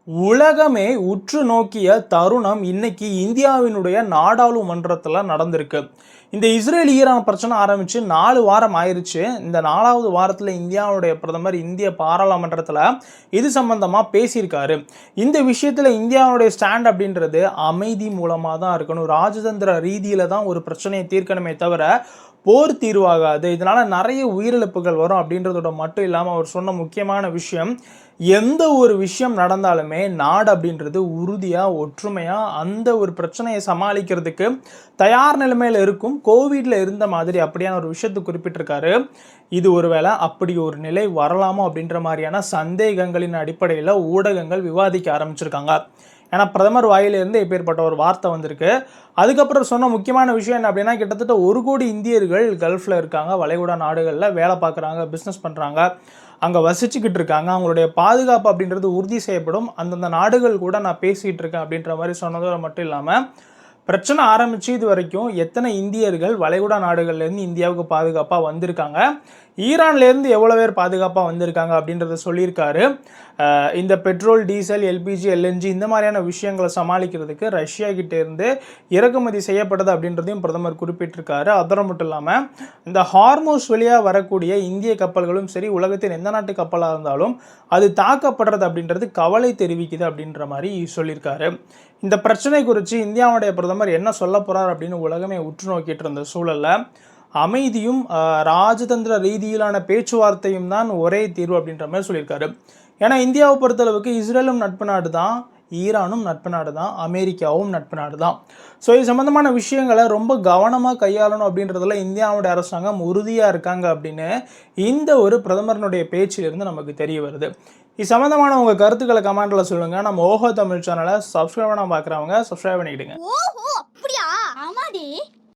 உலகமே உற்று நோக்கிய தருணம் இன்னைக்கு இந்தியாவினுடைய நாடாளுமன்றத்தில் நடந்திருக்கு. இந்த இஸ்ரேல் ஈரான் பிரச்சனை ஆரம்பிச்சு 4 வாரம் ஆயிருச்சு. இந்த 4வது வாரத்தில் இந்தியாவுடைய பிரதமர் இந்திய பாராளுமன்றத்தில் இது சம்பந்தமாக பேசியிருக்காரு. இந்த விஷயத்தில் இந்தியாவுடைய ஸ்டாண்ட் அப்படின்றது அமைதி மூலமாக தான் இருக்கணும், ராஜதந்திர ரீதியில் தான் ஒரு பிரச்சனையை தீர்க்கணுமே தவிர போர் தீர்வாகாது, இதனால நிறைய உயிரிழப்புகள் வரும் அப்படின்றதோட மட்டும் இல்லாமல் அவர் சொன்ன முக்கியமான விஷயம், எந்த ஒரு விஷயம் நடந்தாலுமே நாடு அப்படின்றது உறுதியாக ஒற்றுமையாக அந்த ஒரு பிரச்சனையை சமாளிக்கிறதுக்கு தயார் நிலைமையில் இருக்கும். கோவிட்ல இருந்த மாதிரி அப்படியான ஒரு விஷயத்தை குறிப்பிட்டிருக்காரு. இது ஒருவேளை அப்படி ஒரு நிலை வரலாமோ அப்படின்ற மாதிரியான சந்தேகங்களின் அடிப்படையில் ஊடகங்கள் விவாதிக்க ஆரம்பிச்சிருக்காங்க. ஏன்னா பிரதமர் வாயிலிருந்து இப்பேற்பட்ட ஒரு வார்த்தை வந்திருக்கு. அதுக்கப்புறம் சொன்ன முக்கியமான விஷயம் என்ன அப்படின்னா, கிட்டத்தட்ட 1 கோடி இந்தியர்கள் கல்ஃபில் இருக்காங்க, வளைகுடா நாடுகளில் வேலை பார்க்குறாங்க, பிஸ்னஸ் பண்ணுறாங்க, அங்கே வசிச்சுக்கிட்டு இருக்காங்க. அவங்களுடைய பாதுகாப்பு அப்படின்றது உறுதி செய்யப்படும், அந்தந்த நாடுகள் கூட நான் பேசிகிட்டு இருக்கேன் அப்படின்ற மாதிரி சொன்னதோடு மட்டும் இல்லாமல், பிரச்சனை ஆரம்பிச்சு இது வரைக்கும் எத்தனை இந்தியர்கள் வளைகுடா நாடுகள்லேருந்து இந்தியாவுக்கு பாதுகாப்பாக வந்திருக்காங்க, ஈரான்லேருந்து எவ்வளோ பேர் பாதுகாப்பாக வந்திருக்காங்க அப்படின்றத சொல்லியிருக்காரு. இந்த பெட்ரோல், டீசல், எல்பிஜி, எல்என்ஜி இந்த மாதிரியான விஷயங்களை சமாளிக்கிறதுக்கு ரஷ்யா கிட்டேருந்து இறக்குமதி செய்யப்பட்டது அப்படின்றதையும் பிரதமர் குறிப்பிட்டிருக்காரு. அதோடு மட்டும் இல்லாமல் இந்த ஹார்மோஸ் வழியாக வரக்கூடிய இந்திய கப்பல்களும் சரி, உலகத்தின் எந்த நாட்டு கப்பலாக இருந்தாலும் அது தாக்கப்படுறது அப்படின்றது கவலை தெரிவிக்குது அப்படின்ற மாதிரி சொல்லியிருக்காரு. இந்த பிரச்சனை குறித்து இந்தியாவுடைய பிரதமர் என்ன சொல்ல போகிறார் அப்படின்னு உலகமே உற்று நோக்கிட்டு இருந்த சூழலில் அமைதியும் ராஜதந்திர ரீதியிலான பேச்சுவார்த்தையும் தான் ஒரே தீர்வு அப்படின்ற மாதிரி சொல்லியிருக்காரு. ஏன்னா இந்தியாவை பொறுத்தளவுக்கு இஸ்ரேலும் நட்பு நாடு தான், ஈரானும் நட்பு நாடு தான், அமெரிக்காவும் நட்பு நாடு தான். ஸோ இது சம்மந்தமான விஷயங்களை ரொம்ப கவனமாக கையாளணும் அப்படின்றதுல இந்தியாவுடைய அரசாங்கம் உறுதியாக இருக்காங்க அப்படின்னு இந்த ஒரு பிரதமரனுடைய பேச்சிலிருந்து நமக்கு தெரிய வருது. இது சம்மந்தமான உங்கள் கருத்துக்களை கமெண்ட்டில் சொல்லுங்கள். நம்ம ஓஹோ தமிழ் சேனலை சப்ஸ்கிரைப் பண்ண பார்க்குறவங்க சப்ஸ்கிரைப் பண்ணிக்கிடுங்க. ஓஹோ அப்படியா? ஆமாடி.